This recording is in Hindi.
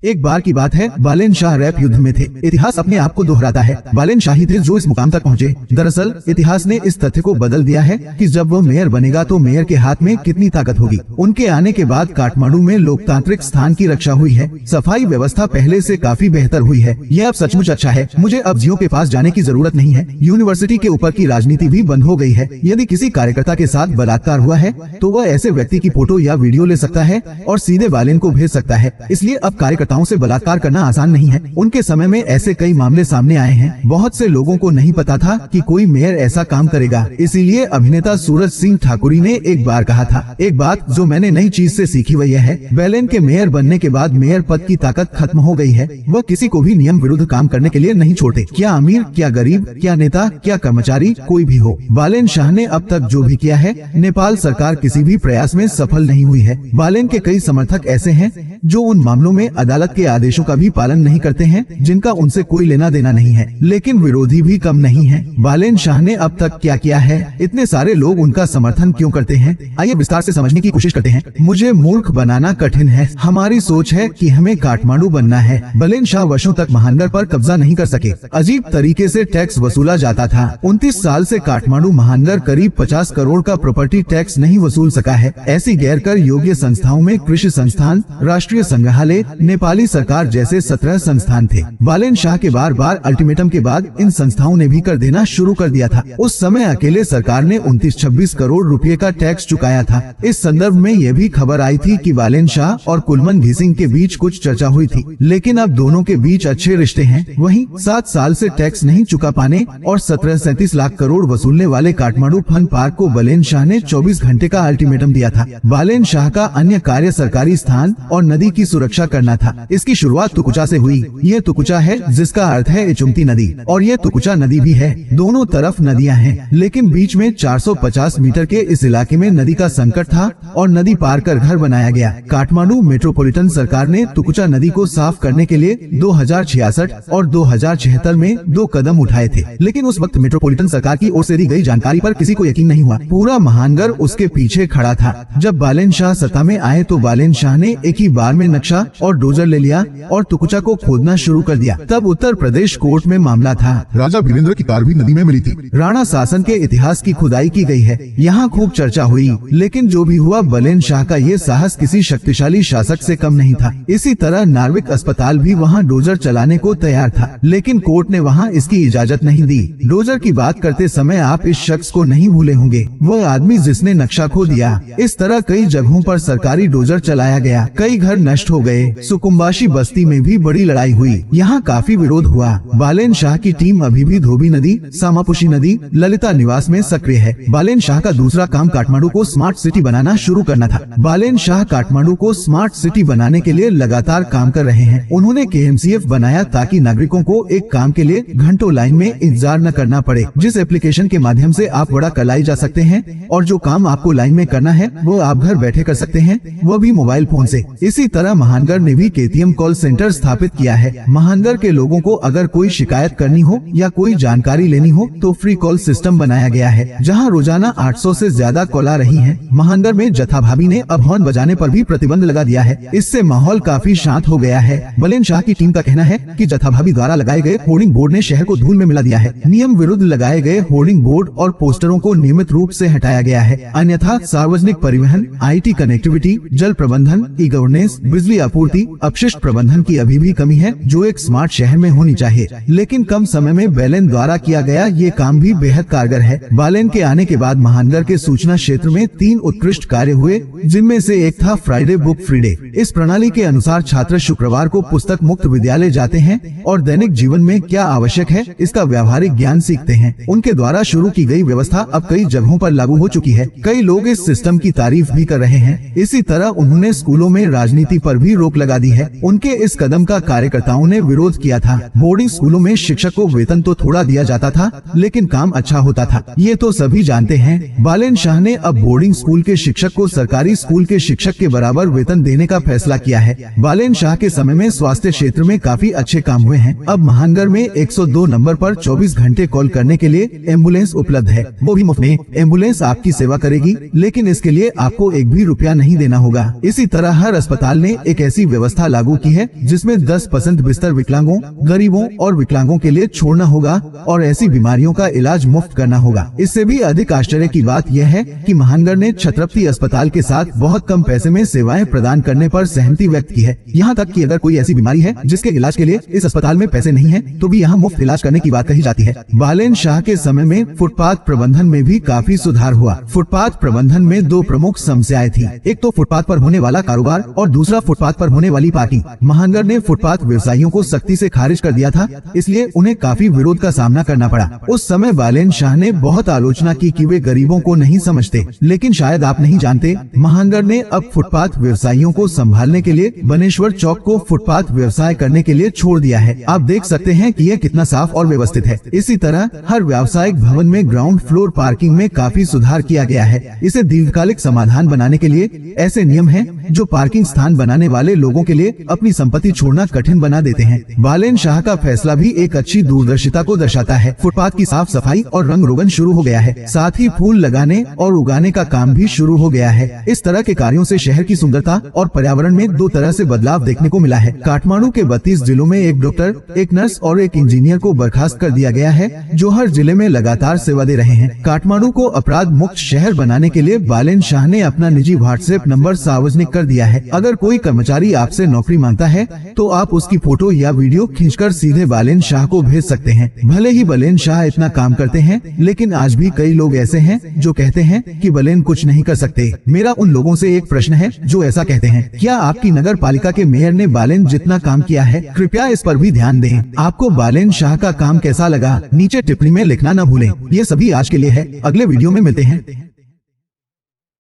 एक बार की बात है, बालेन शाह रैप युद्ध में थे। इतिहास अपने आप को दोहराता है। बालेन शाह ही थे जो इस मुकाम तक पहुंचे। दरअसल इतिहास ने इस तथ्य को बदल दिया है कि जब वो मेयर बनेगा तो मेयर के हाथ में कितनी ताकत होगी। उनके आने के बाद काठमांडू में लोकतांत्रिक स्थान की रक्षा हुई है। सफाई व्यवस्था पहले से काफी बेहतर हुई है। यह अब सचमुच अच्छा है। मुझे अब जियो के पास जाने की जरूरत नहीं है। यूनिवर्सिटी के ऊपर की राजनीति भी बंद हो गई है। यदि किसी कार्यकर्ता के साथ बलात्कार हुआ है तो वह ऐसे व्यक्ति की फोटो या वीडियो ले सकता है और सीधे बालेन को भेज सकता है। इसलिए अब कार्यकर्ताओं से बलात्कार करना आसान नहीं है। उनके समय में ऐसे कई मामले सामने आए हैं। बहुत से लोगों को नहीं पता था कि कोई मेयर ऐसा काम करेगा। इसीलिए अभिनेता सूरज सिंह ठाकुरी ने एक बार कहा था, एक बात जो मैंने नई चीज से सीखी वह यह है, बालेन के मेयर बनने के बाद मेयर पद की ताकत खत्म हो गई है। वह किसी को भी नियम विरुद्ध काम करने के लिए नहीं छोड़ते। क्या अमीर, क्या गरीब, क्या नेता, क्या कर्मचारी, कोई भी हो। बालेन शाह ने अब तक जो भी किया है, नेपाल सरकार किसी भी प्रयास में सफल नहीं हुई है। बालेन के कई समर्थक ऐसे हैं जो उन मामलों में अदालत के आदेशों का भी पालन नहीं करते हैं जिनका उनसे कोई लेना देना नहीं है, लेकिन विरोधी भी कम नहीं है। बालेन शाह ने अब तक क्या किया है, इतने सारे लोग उनका समर्थन क्यों करते हैं, आइए विस्तार से समझने की कोशिश करते हैं। मुझे मूर्ख बनाना कठिन है। हमारी सोच है कि हमें काठमांडू बनना है। बालेन शाह वर्षों तक महानगर पर कब्जा नहीं कर सके। अजीब तरीके से टैक्स वसूला जाता था। 29 साल से काठमांडू महानगर करीब 50 करोड़ का प्रॉपर्टी टैक्स नहीं वसूल सका है। ऐसी गैर कर योग्य संस्थाओं में कृषि संस्थान, राष्ट्रीय संग्रहालय, नेपाली सरकार जैसे 17 संस्थान थे। बालेन शाह के बार बार अल्टीमेटम के बाद इन संस्थाओं ने भी कर देना शुरू कर दिया था। उस समय अकेले सरकार ने 29-26 करोड़ रुपए का टैक्स चुकाया था। इस संदर्भ में यह भी खबर आई थी कि बालेन शाह और कुलमन घिसिंग के बीच कुछ चर्चा हुई थी, लेकिन अब दोनों के बीच अच्छे रिश्ते हैं। वहीं 7 साल से टैक्स नहीं चुका पाने और 17-37 लाख करोड़ वसूलने वाले काठमांडू फन पार्क को बालेन शाह ने 24 घंटे का अल्टीमेटम दिया था। बालेन शाह का अन्य कार्य सरकारी स्थान और नदी की सुरक्षा करना था। इसकी शुरुआत तुकुचा से हुई। ये तुकुचा है जिसका अर्थ है इचुमती नदी, और ये तुकुचा नदी भी है। दोनों तरफ नदियां हैं, लेकिन बीच में 450 मीटर के इस इलाके में नदी का संकट था और नदी पार कर घर बनाया गया। काठमांडू मेट्रोपॉलिटन सरकार ने तुकुचा नदी को साफ करने के लिए 2066 और 2076 में 2 कदम उठाए थे, लेकिन उस वक्त मेट्रोपॉलिटन सरकार की ओर से दी गई जानकारी पर किसी को यकीन नहीं हुआ। पूरा महानगर उसके पीछे खड़ा था। जब बालेन शाह सत्ता में आए तो बालेन शाह ने एक ही बार में नक्शा और डोजर ले लिया और तुकुचा को खोदना शुरू कर दिया। तब उत्तर प्रदेश कोर्ट में मामला था। राजा वीरेंद्र की कार भी नदी में मिली थी। राणा शासन के इतिहास की खुदाई की गई है। यहाँ खूब चर्चा हुई, लेकिन जो भी हुआ, बालेन शाह का ये साहस किसी शक्तिशाली शासक से कम नहीं था। इसी तरह नार्विक अस्पताल भी वहाँ डोजर चलाने को तैयार था, लेकिन कोर्ट ने वहाँ इसकी इजाजत नहीं दी। डोजर की बात करते समय आप इस शख्स को नहीं भूले होंगे, वह आदमी जिसने नक्शा खो दिया। इस तरह कई जगहों पर सरकारी डोजर चलाया गया। कई घर नष्ट हो गए। सुकुम्बाशी बस्ती में भी बड़ी लड़ाई हुई। यहाँ काफी विरोध हुआ। बालेन शाह की टीम अभी भी धोबी नदी, सामापुशी नदी, ललिता निवास में सक्रिय है। बालेन शाह का दूसरा काम काठमांडू को स्मार्ट सिटी बनाना शुरू करना था। बालेन शाह काठमांडू को स्मार्ट सिटी बनाने के लिए लगातार काम कर रहे हैं। उन्होंने KMCF बनाया ताकि नागरिकों को एक काम के लिए घंटों लाइन में इंतजार न करना पड़े, जिस एप्लीकेशन के माध्यम से आप बड़ा कलाई जा सकते हैं और जो काम आपको लाइन में करना है वो आप घर बैठे कर सकते हैं, वो भी मोबाइल फोन से। इसी तरह महानगर ने भी KTM कॉल सेंटर स्थापित किया है। महानगर के लोगों को अगर कोई शिकायत करनी हो या कोई जानकारी लेनी हो तो फ्री कॉल सिस्टम बनाया गया है, जहां रोजाना 800 से ज्यादा कॉल आ रही हैं। महानगर में जथा भाभी ने अब हॉर्न बजाने पर भी प्रतिबंध लगा दिया है। इससे माहौल काफी शांत हो गया है। बालेन शाह की टीम का कहना है कि जथा भाभी द्वारा लगाए गए होर्डिंग बोर्ड ने शहर को धूल में मिला दिया है। नियम विरुद्ध लगाए गए होर्डिंग बोर्ड और पोस्टरों को नियमित रूप से हटाया गया है, अन्यथा सार्वजनिक परिवहन, IT कनेक्टिविटी, जल प्रबंधन, ई-गवर्नेंस, बिजली आपूर्ति, अपशिष्ट प्रबंधन की अभी भी कमी है जो एक स्मार्ट शहर में होनी चाहिए। लेकिन कम समय में बालेन द्वारा किया गया ये काम भी बेहद कारगर है। बालेन के आने के बाद महानगर के सूचना क्षेत्र में 3 उत्कृष्ट कार्य हुए, जिनमें से एक था फ्राइडे बुक फ्री डे। इस प्रणाली के अनुसार छात्र शुक्रवार को पुस्तक मुक्त विद्यालय जाते हैं और दैनिक जीवन में क्या आवश्यक है इसका व्यावहारिक ज्ञान सीखते हैं। उनके द्वारा शुरू की गई व्यवस्था अब कई जगहों पर लागू हो चुकी है। कई लोग इस सिस्टम की तारीफ भी कर रहे हैं। इसी तरह उन्होंने स्कूलों में राजनीति पर भी रोक लगा दी है। उनके इस कदम का कार्यकर्ताओं ने विरोध किया था। बोर्डिंग स्कूलों में शिक्षक को वेतन तो थोड़ा दिया जाता था, लेकिन काम अच्छा होता था, ये तो सभी जानते हैं। बालेन शाह ने अब बोर्डिंग स्कूल के शिक्षक को सरकारी स्कूल के शिक्षक के बराबर वेतन देने का फैसला किया है। बालेन शाह के समय में स्वास्थ्य क्षेत्र में काफी अच्छे काम हुए हैं। अब महानगर में 102 नंबर पर 24 घंटे कॉल करने के लिए एम्बुलेंस उपलब्ध है, वो भी मुफ्त में। एम्बुलेंस आपकी सेवा करेगी, लेकिन इसके लिए आपको एक भी रुपया नहीं देना होगा। इसी तरह हर अस्पताल ने एक ऐसी व्यवस्था लागू की है जिसमें 10% बिस्तर विकलांगों, गरीबों और विकलांगों के लिए छोड़ना होगा और ऐसी बीमारियों का इलाज मुफ्त करना होगा। इससे भी अधिक आश्चर्य की बात यह है कि महानगर ने छत्रपति अस्पताल के साथ बहुत कम पैसे में सेवाएं प्रदान करने पर सहमति व्यक्त की है। यहाँ तक कि अगर कोई ऐसी बीमारी है जिसके इलाज के लिए इस अस्पताल में पैसे नहीं है तो भी यहाँ मुफ्त इलाज करने की बात कही जाती है। बालेन शाह के समय में फुटपाथ प्रबंधन में भी काफी सुधार हुआ। फुटपाथ प्रबंधन में दो प्रमुख समस्याएं थी, एक तो फुटपाथ पर होने वाला कारोबार और दूसरा फुटपाथ पर होने वाली पार्किंग। महानगर ने फुटपाथ व्यवसायियों को सख्ती से खारिज कर दिया था, इसलिए उन्हें काफी विरोध का सामना करना पड़ा। उस समय बालेन शाह ने बहुत आलोचना की कि वे गरीबों को नहीं समझते, लेकिन शायद आप नहीं जानते, महानगर ने अब फुटपाथ व्यवसायियों को संभालने के लिए बनेश्वर चौक को फुटपाथ व्यवसाय करने के लिए छोड़ दिया है। आप देख सकते हैं कि यह कितना साफ और व्यवस्थित है। इसी तरह हर व्यावसायिक भवन में ग्राउंड फ्लोर पार्किंग में काफी सुधार किया गया है। इसे दीर्घकालिक समाधान बनाने के लिए ऐसे नियम हैं जो पार्किंग स्थान बनाने वाले लोगों के लिए अपनी संपत्ति छोड़ना कठिन बना देते हैं। बालेन शाह का फैसला भी एक अच्छी दूरदर्शिता को दर्शाता है। फुटपाथ की साफ सफाई और रंग रोगन शुरू हो गया है, साथ ही फूल लगाने और उगाने का काम भी शुरू हो गया है। इस तरह के कार्यों से शहर की सुंदरता और पर्यावरण में दो तरह से बदलाव देखने को मिला है। काठमांडू के 32 जिलों में एक डॉक्टर, एक नर्स और एक इंजीनियर को बर्खास्त कर दिया गया है, जो हर जिले में लगातार सेवा दे रहे हैं। काठमांडू को अपराध मुक्त शहर बनाने के लिए बालेन शाह ने अपना निजी व्हाट्सएप नंबर सार्वजनिक कर दिया है। अगर कोई कर्मचारी आपसे नौकरी मांगता है तो आप उसकी फोटो या वीडियो खींचकर सीधे बालेन शाह को भेज सकते हैं। भले ही बालेन शाह इतना काम करते हैं, लेकिन आज भी कई लोग ऐसे हैं जो कहते हैं कि बालेन कुछ नहीं कर सकते। मेरा उन लोगों से एक प्रश्न है जो ऐसा कहते हैं, क्या आपकी नगर पालिका के मेयर ने बालेन जितना काम किया है? कृपया इस पर भी ध्यान दें। आपको बालेन शाह का काम कैसा लगा नीचे टिप्पणी में लिखना न भूलें। ये सभी आज के लिए है, अगले वीडियो में मिलते हैं।